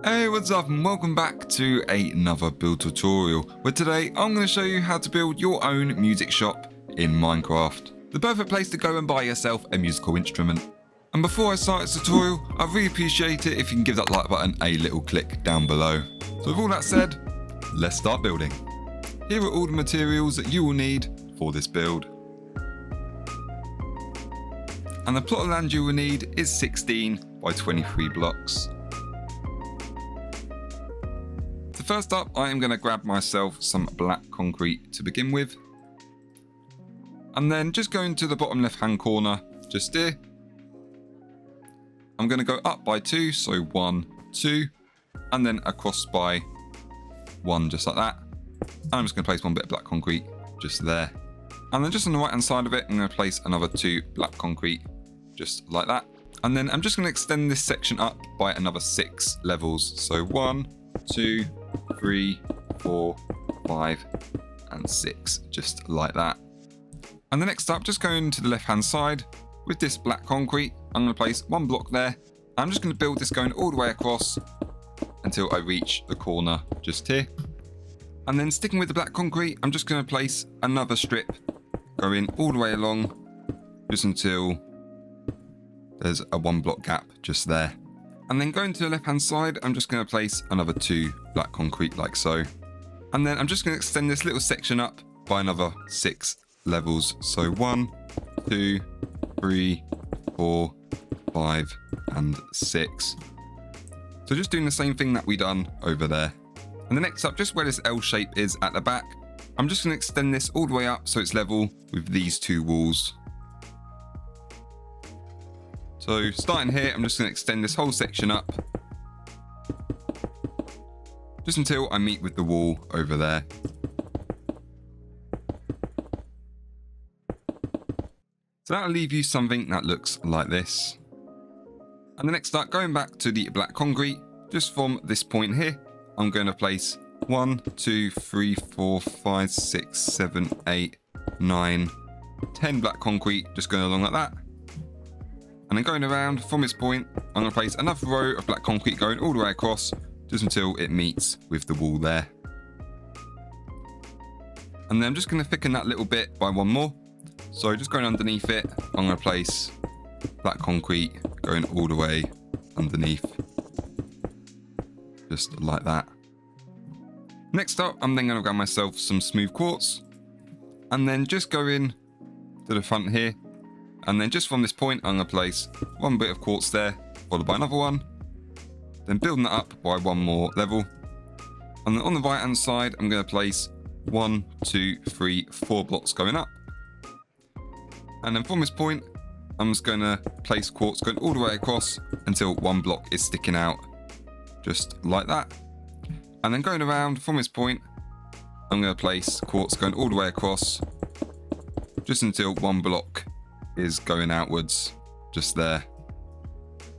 Hey, what's up and welcome back to another build tutorial, where today I'm going to show you how to build your own music shop in Minecraft. The perfect place to go and buy yourself a musical instrument. And before I start this tutorial, I'd really appreciate it if you can give that like button a little click down below. So with all that said, let's start building. Here are all the materials that you will need for this build. And the plot of land you will need is 16 by 23 blocks. So first up, I am going to grab myself some black concrete to begin with. And then just going to the bottom left hand corner, just here. I'm going to go up by 2, so 1, 2, and then across by 1, just like that. And I'm just going to place one bit of black concrete just there. And then just on the right hand side of it, I'm going to place another 2 black concrete just like that. And then I'm just going to extend this section up by another 6 levels. So 1, 2, 3, 4, 5, and 6, just like that. And the next up, just going to the left hand side with this black concrete, I'm going to place 1 block there. I'm just going to build this going all the way across until I reach the corner just here. And then sticking with the black concrete, I'm just going to place another strip going all the way along just until there's a 1 block gap just there. And then going to the left hand side, I'm just going to place another 2 black concrete like so. And then I'm just going to extend this little section up by another 6 levels. So 1, 2, 3, 4, 5, and 6. So just doing the same thing that we done over there. And the next up, just where this L shape is at the back, I'm just going to extend this all the way up so it's level with these 2 walls. So starting here, I'm just going to extend this whole section up just until I meet with the wall over there. So that'll leave you something that looks like this. And the next up, going back to the black concrete, just from this point here, I'm going to place 1, 2, 3, 4, 5, 6, 7, 8, 9, 10 black concrete, just going along like that. And then going around from this point, I'm going to place another row of black concrete going all the way across, just until it meets with the wall there. And then I'm just going to thicken that little bit by 1 more. So just going underneath it, I'm going to place black concrete going all the way underneath. Just like that. Next up, I'm then going to grab myself some smooth quartz. And then just go in to the front here. And then just from this point, I'm going to place 1 bit of quartz there, followed by another one. Then building that up by 1 more level. And then on the right hand side, I'm going to place 1, 2, 3, 4 blocks going up. And then from this point, I'm just going to place quartz going all the way across until 1 block is sticking out. Just like that. And then going around from this point, I'm going to place quartz going all the way across just until 1 block is going outwards just there.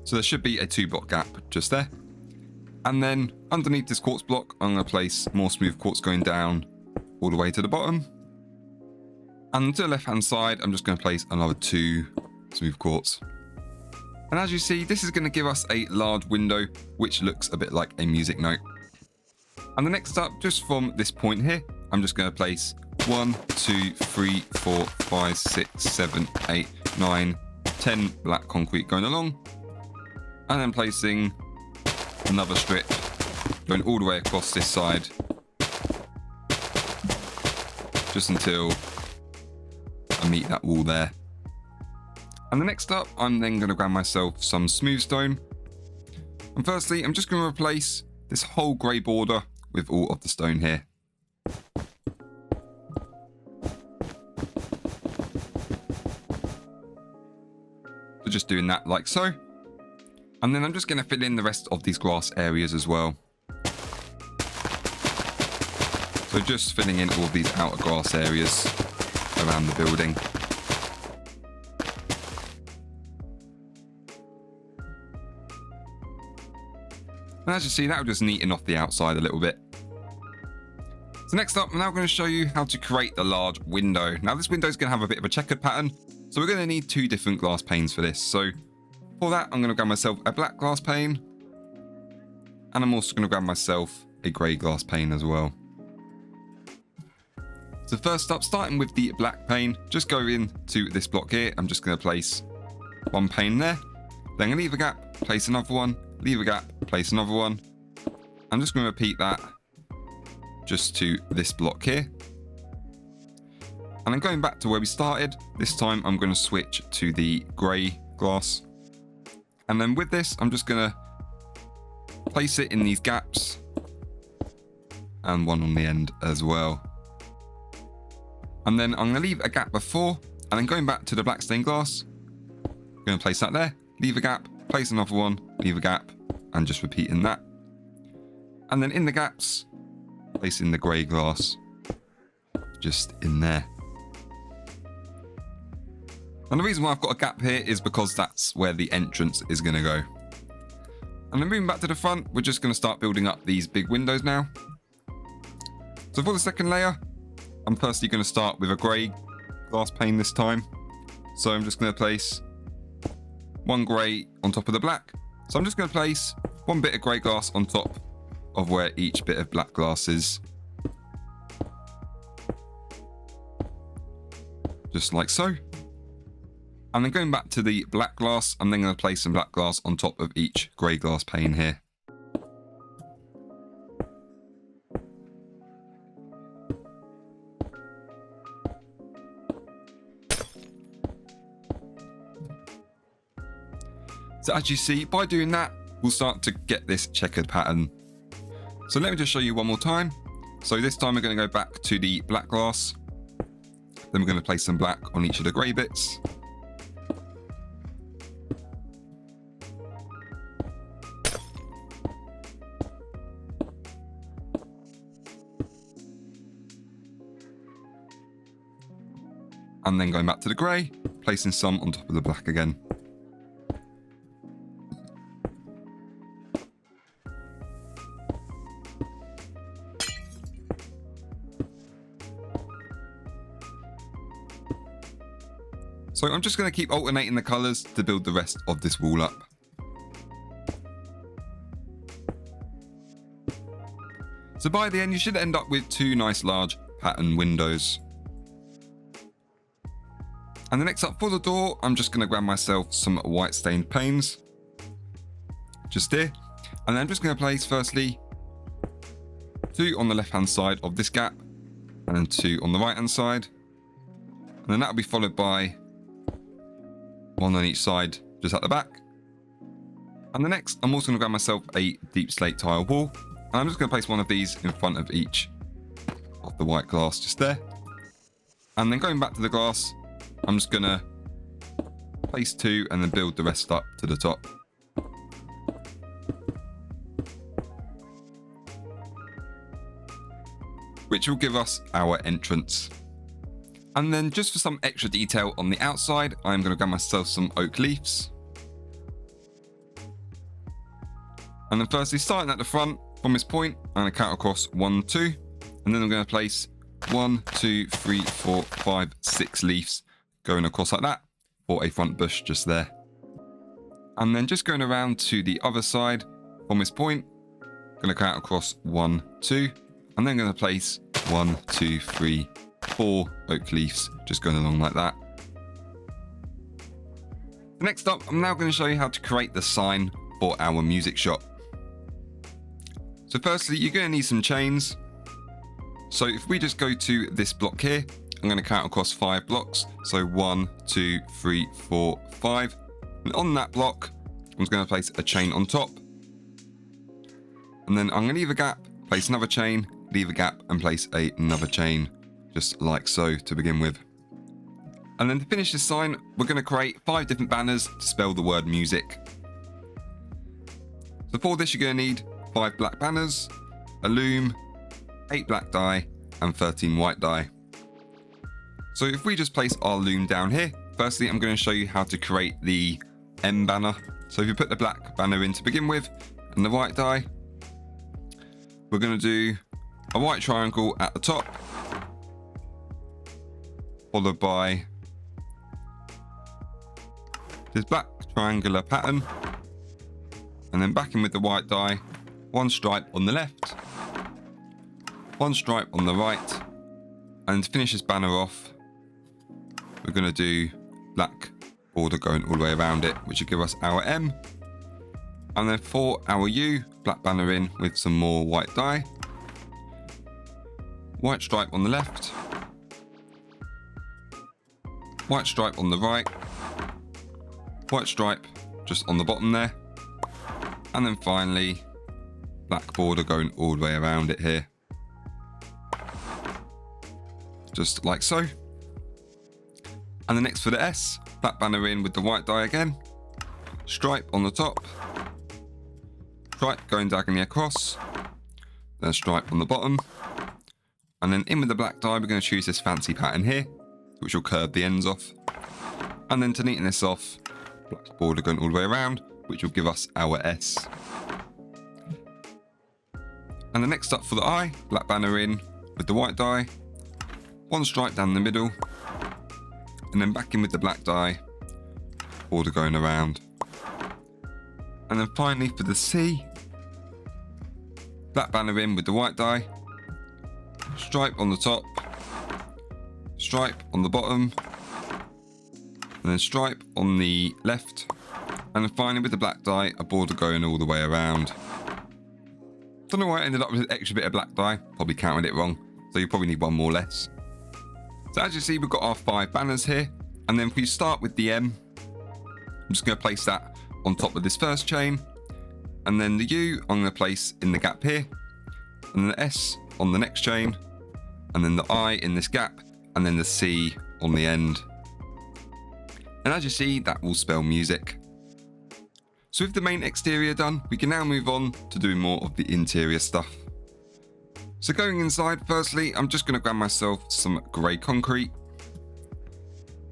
So there should be a 2 block gap just there. And then underneath this quartz block, I'm going to place more smooth quartz going down all the way to the bottom. And to the left hand side, I'm just going to place another 2 smooth quartz. And as you see, this is going to give us a large window, which looks a bit like a music note. And the next up, just from this point here, I'm just going to place 1, 2, 3, 4, 5, 6, 7, 8, 9, 10 black concrete going along. And then placing another strip going all the way across this side. Just until I meet that wall there. And the next up, I'm then going to grab myself some smooth stone. And firstly, I'm just going to replace this whole grey border with all of the stone here. So just doing that like so. And then I'm just going to fill in the rest of these grass areas as well. So just filling in all of these outer grass areas around the building. And as you see, that will just neaten off the outside a little bit. So next up, I'm now going to show you how to create the large window. Now this window is going to have a bit of a checkered pattern, so we're going to need 2 different glass panes for this. So for that, I'm going to grab myself a black glass pane. And I'm also going to grab myself a grey glass pane as well. So first up, starting with the black pane, just go into this block here. I'm just going to place one pane there. Then I'm going to leave a gap, place another one, leave a gap, place another one. I'm just going to repeat that just to this block here. And then going back to where we started, this time I'm going to switch to the grey glass. And then with this, I'm just going to place it in these gaps and one on the end as well. And then I'm going to leave a gap before, and then going back to the black stained glass, I'm going to place that there, leave a gap, place another one, leave a gap, and just repeating that. And then in the gaps, placing the grey glass just in there. And the reason why I've got a gap here is because that's where the entrance is going to go. And then moving back to the front, we're just going to start building up these big windows now. So for the second layer, I'm firstly going to start with a grey glass pane this time. So I'm just going to place one grey on top of the black. So I'm just going to place one bit of grey glass on top of where each bit of black glass is. Just like so. And then going back to the black glass, I'm then going to place some black glass on top of each grey glass pane here. So as you see, by doing that, we'll start to get this checkered pattern. So let me just show you one more time. So this time we're going to go back to the black glass. Then we're going to place some black on each of the grey bits. And then going back to the grey, placing some on top of the black again. So I'm just going to keep alternating the colours to build the rest of this wall up. So by the end, you should end up with two nice large pattern windows. And the next up for the door, I'm just going to grab myself some white stained panes. Just here. And then I'm just going to place firstly 2 on the left hand side of this gap. And then 2 on the right hand side. And then that'll be followed by 1 on each side just at the back. And the next, I'm also going to grab myself a deep slate tile wall. And I'm just going to place one of these in front of each of the white glass just there. And then going back to the glass, I'm just going to place 2 and then build the rest up to the top. Which will give us our entrance. And then just for some extra detail on the outside, I'm going to grab myself some oak leaves. And then firstly, starting at the front from this point, I'm going to count across 1, 2. And then I'm going to place 1, 2, 3, 4, 5, 6 leaves going across like that for a front bush just there. And then just going around to the other side from this point, going to count across 1, 2, and then going to place 1, 2, 3, 4 oak leaves just going along like that. Next up, I'm now going to show you how to create the sign for our music shop. So firstly, you're going to need some chains. So if we just go to this block here, I'm going to count across 5 blocks. So 1, 2, 3, 4, 5. And on that block, I'm just going to place a chain on top. And then I'm going to leave a gap, place another chain, leave a gap, and place another chain, just like so to begin with. And then to finish this sign, we're going to create 5 different banners to spell the word music. So for this, you're going to need 5 black banners, a loom, 8 black dye, and 13 white dye. So if we just place our loom down here, firstly, I'm going to show you how to create the M banner. So if you put the black banner in to begin with, and the white dye, we're going to do a white triangle at the top, followed by this black triangular pattern, and then back in with the white dye, one stripe on the left, one stripe on the right, and to finish this banner off, we're going to do black border going all the way around it, which will give us our M. And then for our U, black banner in with some more white dye, white stripe on the left, white stripe on the right, white stripe just on the bottom there, and then finally black border going all the way around it here, just like so. And then next for the S, black banner in with the white dye again, stripe on the top, stripe going diagonally across, then a stripe on the bottom, and then in with the black dye we're going to choose this fancy pattern here, which will curve the ends off. And then to neaten this off, black border going all the way around, which will give us our S. And the next up for the I, black banner in with the white dye, one stripe down the middle, and then back in with the black dye, border going around. And then finally for the C, black banner in with the white dye, stripe on the top, stripe on the bottom, and then stripe on the left, and then finally with the black dye, a border going all the way around. Don't know why I ended up with an extra bit of black dye, probably counted it wrong, so you probably need one more less. So as you see, we've got our 5 banners here, and then if we start with the M, I'm just going to place that on top of this first chain, and then the U I'm going to place in the gap here, and then the S on the next chain, and then the I in this gap, and then the C on the end. And as you see, that will spell music. So with the main exterior done, we can now move on to doing more of the interior stuff. So going inside, firstly, I'm just going to grab myself some grey concrete.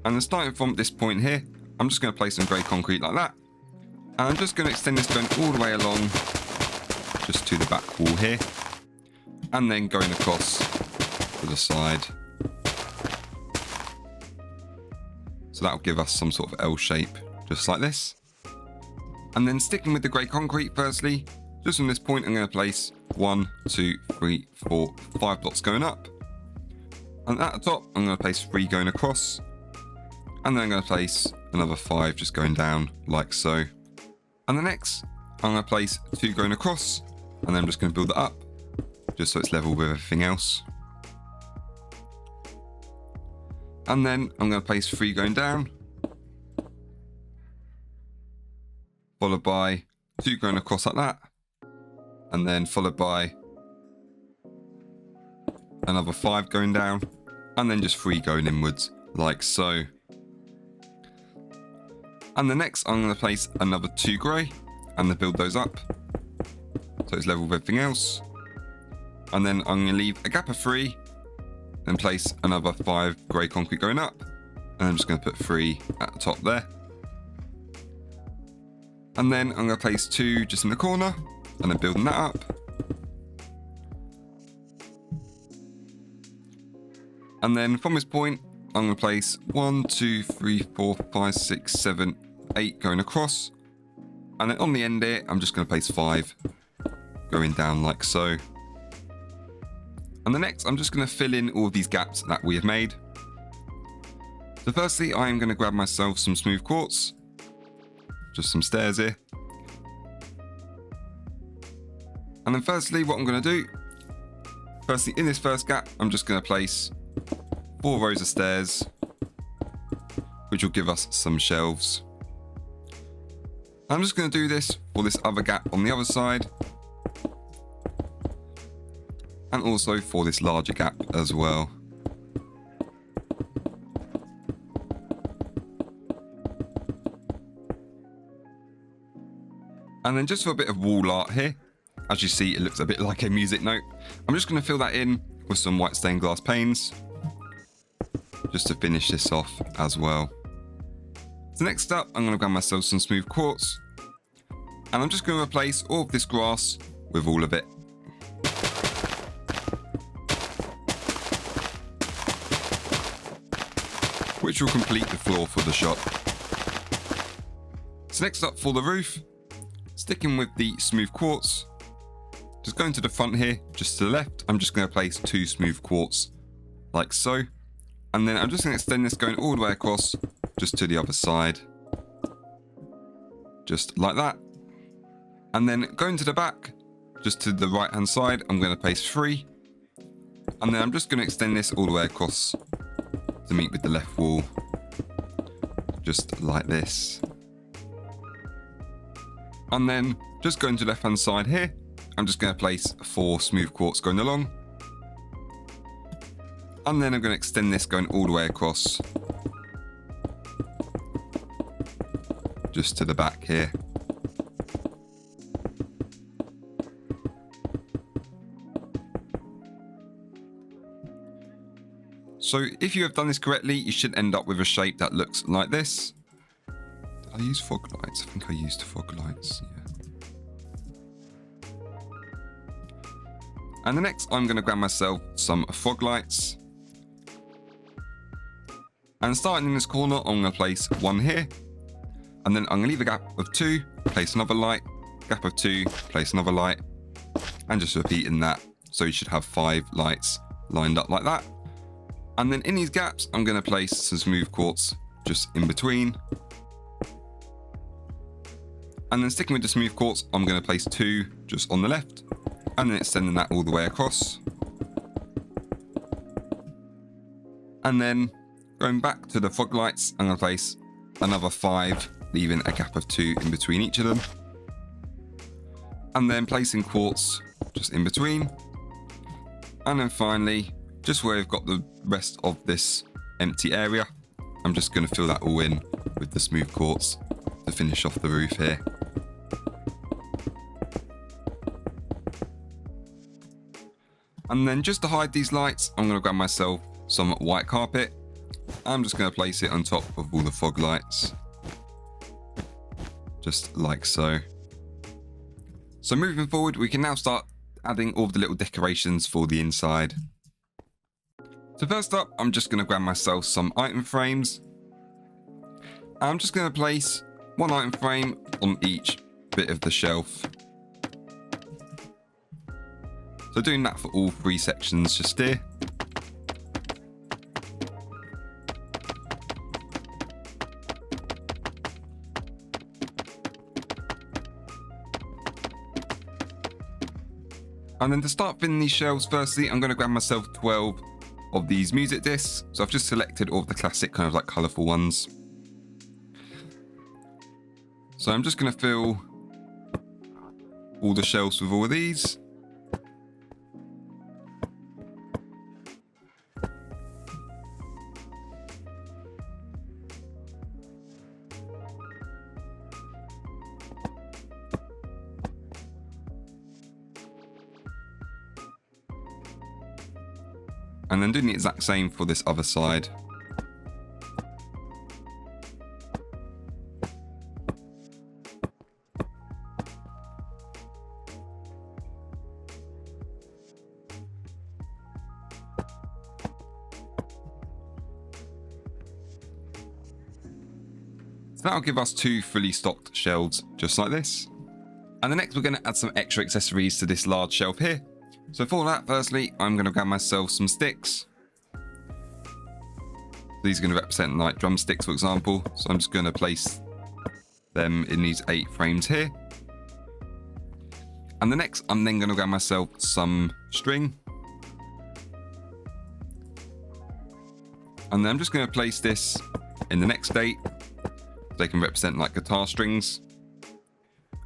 And then starting from this point here, I'm just going to place some grey concrete like that. And I'm just going to extend this going all the way along, just to the back wall here. And then going across to the side. So that will give us some sort of L shape, just like this. And then sticking with the grey concrete, firstly, just from this point, I'm going to place 1, 2, 3, 4, 5 blocks going up. And at the top, I'm going to place 3 going across. And then I'm going to place another 5 just going down like so. And the next, I'm going to place 2 going across. And then I'm just going to build it up, just so it's level with everything else. And then I'm going to place 3 going down, followed by 2 going across like that, and then followed by another 5 going down, and then just 3 going inwards like so. And the next I'm going to place another 2 grey and then build those up so it's level with everything else. And then I'm going to leave a gap of 3, then place another 5 grey concrete going up, and I'm just going to put 3 at the top there. And then I'm going to place 2 just in the corner, and then building that up. And then from this point, I'm going to place 1, 2, 3, 4, 5, 6, 7, 8 going across. And then on the end here, I'm just going to place 5 going down like so. And the next, I'm just going to fill in all of these gaps that we have made. So firstly, I am going to grab myself some smooth quartz. Just some stairs here. And then firstly, what I'm going to do, firstly in this first gap, I'm just going to place 4 rows of stairs, which will give us some shelves. I'm just going to do this for this other gap on the other side, and also for this larger gap as well. And then just for a bit of wall art here, as you see, it looks a bit like a music note. I'm just going to fill that in with some white stained glass panes, just to finish this off as well. So next up, I'm going to grab myself some smooth quartz, and I'm just going to replace all of this grass with all of it. Which will complete the floor for the shop. So next up for the roof, sticking with the smooth quartz, just going to the front here, just to the left, I'm just going to place 2 smooth quartz, like so. And then I'm just going to extend this going all the way across, just to the other side. Just like that. And then going to the back, just to the right hand side, I'm going to place 3. And then I'm just going to extend this all the way across to meet with the left wall. Just like this. And then just going to the left hand side here, I'm just going to place 4 smooth quartz going along. And then I'm going to extend this going all the way across. Just to the back here. So if you have done this correctly, you should end up with a shape that looks like this. Did I use fog lights? I think I used fog lights, yeah. And the next, I'm going to grab myself some fog lights. And starting in this corner, I'm going to place 1 here. And then I'm going to leave a gap of 2, place another light, gap of 2, place another light. And just repeating that. So you should have 5 lights lined up like that. And then in these gaps, I'm going to place some smooth quartz just in between. And then sticking with the smooth quartz, I'm going to place 2 just on the left. And then extending that all the way across. And then going back to the fog lights, I'm going to place another 5, leaving a gap of 2 in between each of them. And then placing quartz just in between. And then finally, just where we've got the rest of this empty area, I'm just going to fill that all in with the smooth quartz to finish off the roof here. And then just to hide these lights, I'm going to grab myself some white carpet. I'm just going to place it on top of all the fog lights. Just like so. So moving forward, we can now start adding all of the little decorations for the inside. So first up, I'm just going to grab myself some item frames. I'm just going to place 1 item frame on each bit of the shelf. So doing that for all 3 sections just here. And then to start filling these shelves, firstly, I'm going to grab myself 12 of these music discs. So I've just selected all of the classic kind of like colourful ones. So I'm just going to fill all the shelves with all of these. And then doing the exact same for this other side. So that'll give us 2 fully stocked shelves just like this. And the next we're going to add some extra accessories to this large shelf here. So for that, firstly, I'm going to grab myself some sticks. These are going to represent like drumsticks, for example. So I'm just going to place them in these 8 frames here. And the next, I'm then going to grab myself some string. And then I'm just going to place this in the next 8. They can represent like guitar strings.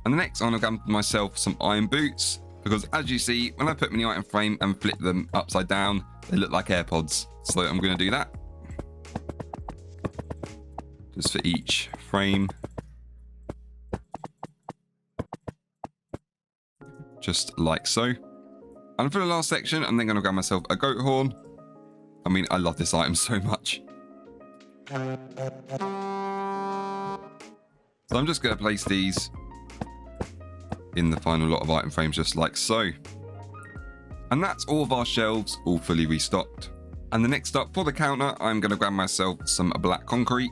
And the next, I'm going to grab myself some iron boots. Because as you see, when I put them in the item frame and flip them upside down, they look like AirPods. So I'm going to do that. Just for each frame. Just like so. And for the last section, I'm then going to grab myself a goat horn. I mean, I love this item so much. So I'm just going to place these in the final lot of item frames just like so. And that's all of our shelves all fully restocked. And the next up for the counter, I'm going to grab myself some black concrete.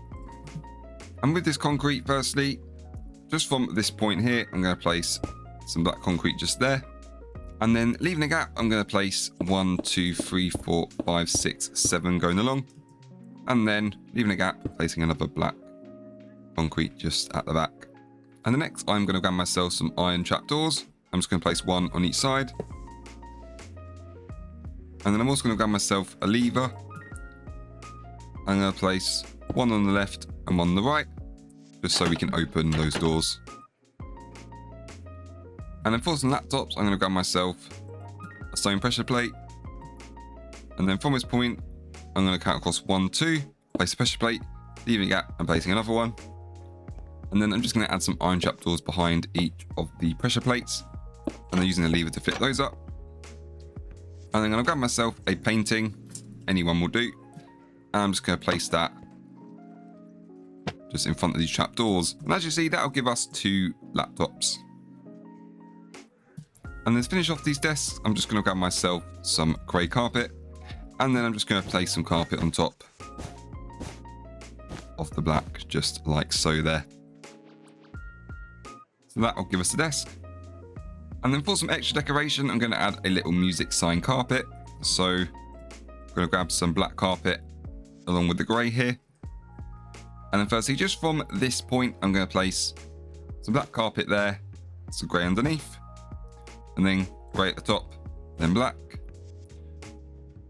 And with this concrete, firstly, just from this point here, I'm going to place some black concrete just there. And then leaving a gap, I'm going to place 1, 2, 3, 4, 5, 6, 7 going along. And then leaving a gap, placing another black concrete just at the back. And the next, I'm going to grab myself some iron trapdoors. I'm just going to place one on each side. And then I'm also going to grab myself a lever. I'm going to place one on the left and one on the right, just so we can open those doors. And then for some laptops, I'm going to grab myself a stone pressure plate. And then from this point, I'm going to count across 1, 2, place a pressure plate, leaving a gap and placing another one. And then I'm just going to add some iron trapdoors behind each of the pressure plates. And then using a lever to flip those up. And then I'm going to grab myself a painting, anyone will do. And I'm just going to place that just in front of these trapdoors. And as you see, that'll give us 2 laptops. And then to finish off these desks, I'm just going to grab myself some grey carpet. And then I'm just going to place some carpet on top of the black, just like so there. So that'll give us a desk. And then for some extra decoration, I'm going to add a little music sign carpet. So I'm going to grab some black carpet along with the grey here. And then firstly, just from this point, I'm going to place some black carpet there, some grey underneath, and then grey at the top, then black,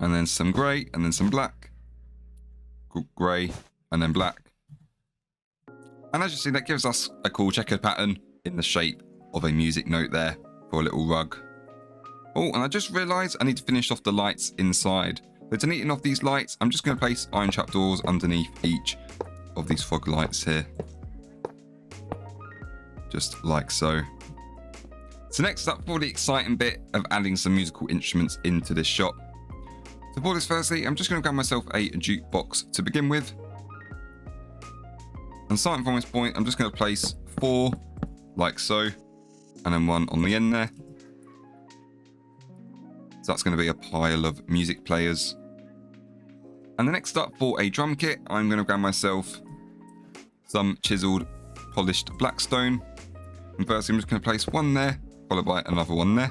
and then some grey, and then some black, grey, and then black. And as you see, that gives us a cool checkered pattern in the shape of a music note there for a little rug. Oh, and I just realised I need to finish off the lights inside. So to neaten off these lights, I'm just going to place iron trapdoors underneath each of these fog lights here. Just like so. So next up, for the exciting bit of adding some musical instruments into this shop. So for this, firstly, I'm just going to grab myself a jukebox to begin with. And starting from this point, I'm just going to place 4 like so, and then 1 on the end there. So that's going to be a pile of music players. And the next up, for a drum kit, I'm going to grab myself some chiseled, polished black stone. And firstly, I'm just going to place 1 there, followed by another 1 there.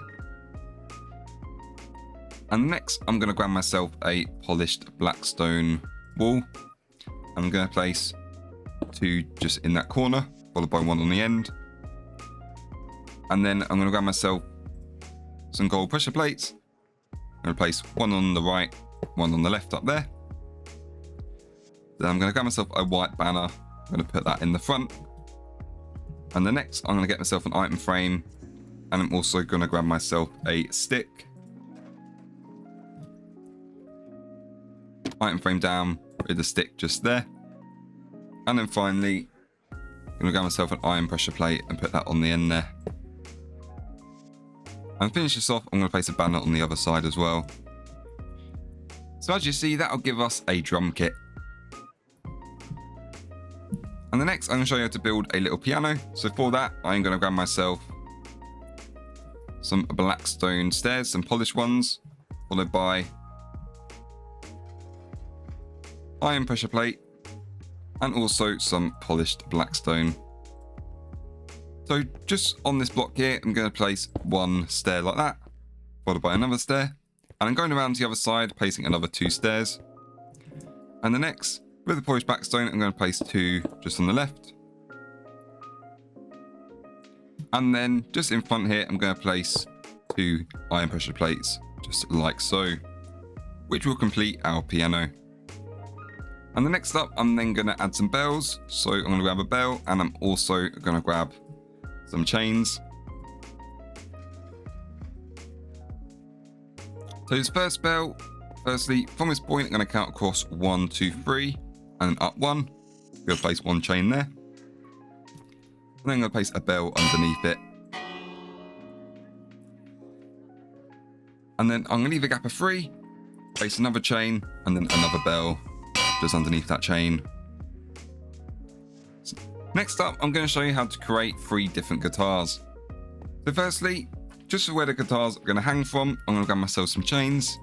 And next, I'm going to grab myself a polished black stone wall. I'm going to place 2 just in that corner, followed by 1 on the end. And then I'm going to grab myself some gold pressure plates. I'm going to place 1 on the right, 1 on the left up there. Then I'm going to grab myself a white banner. I'm going to put that in the front. And the next, I'm going to get myself an item frame. And I'm also going to grab myself a stick. Item frame down with the stick just there. And then finally, I'm going to grab myself an iron pressure plate and put that on the end there. And finish this off, I'm going to place a banner on the other side as well. So as you see, that'll give us a drum kit. And the next, I'm going to show you how to build a little piano. So for that, I'm going to grab myself some black stone stairs, some polished ones, followed by iron pressure plate, and also some polished black stone. So just on this block here, I'm going to place 1 stair like that, followed by another stair. And I'm going around to the other side, placing another 2 stairs. And the next, with the polished black stone, I'm going to place 2 just on the left. And then just in front here, I'm going to place 2 iron pressure plates, just like so, which will complete our piano. And the next up, I'm then going to add some bells. So I'm going to grab a bell, and I'm also going to grab some chains. So this first bell, firstly, from this point, I'm going to count across 1, 2, 3, and then up 1. I'm going to place 1 chain there. And then I'm going to place a bell underneath it. And then I'm going to leave a gap of 3, place another chain, and then another bell just underneath that chain. Next up, I'm going to show you how to create 3 different guitars. So firstly, just for where the guitars are going to hang from, I'm going to grab myself some chains.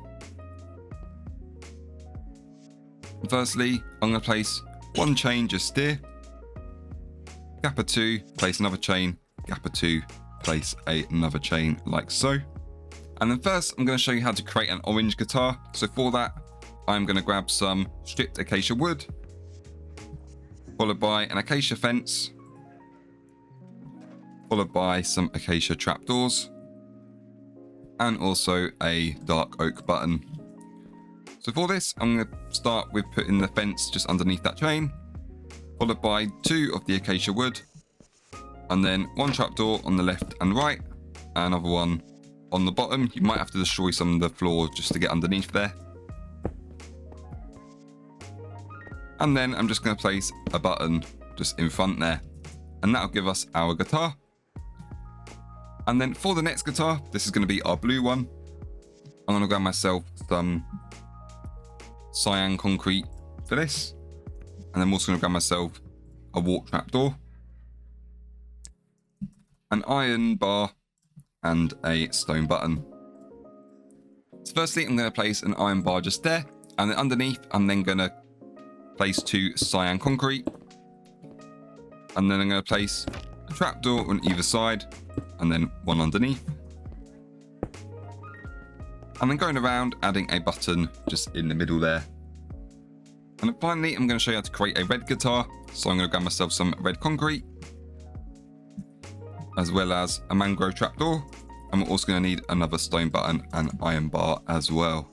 And firstly, I'm going to place 1 chain just here. Gap of 2, place another chain. Gap of 2, place another chain like so. And then first, I'm going to show you how to create an orange guitar. So for that, I'm going to grab some stripped acacia wood, followed by an acacia fence, followed by some acacia trapdoors, and also a dark oak button. So for this, I'm going to start with putting the fence just underneath that chain, followed by 2 of the acacia wood, and then 1 trapdoor on the left and right, and another one on the bottom. You might have to destroy some of the floor just to get underneath there. And then I'm just going to place a button just in front there, and that'll give us our guitar. And then for the next guitar, this is going to be our blue one. I'm going to grab myself some cyan concrete for this, and I'm also going to grab myself a warp trapdoor, an iron bar, and a stone button. So firstly, I'm going to place an iron bar just there, and then underneath, I'm then going to place 2 cyan concrete, and then I'm going to place a trapdoor on either side, and then 1 underneath. And then going around, adding a button just in the middle there. And then finally, I'm going to show you how to create a red guitar. So I'm going to grab myself some red concrete, as well as a mangrove trapdoor. And we're also going to need another stone button and iron bar as well.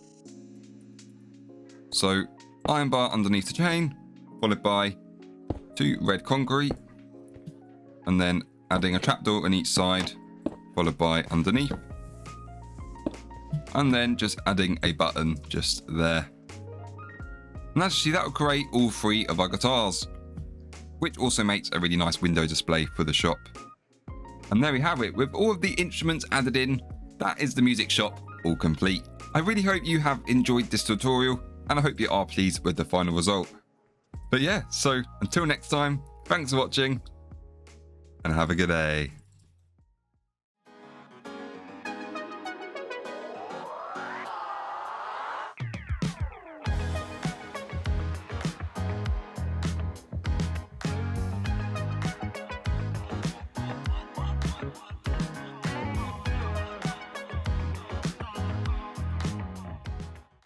So iron bar underneath the chain, followed by 2 red concrete, and then adding a trapdoor on each side, followed by underneath, and then just adding a button just there. And actually that will create all 3 of our guitars, which also makes a really nice window display for the shop. And there we have it. With all of the instruments added in, that is the music shop all complete. I really hope you have enjoyed this tutorial, and I hope you are pleased with the final result. But yeah, so until next time, thanks for watching, and have a good day.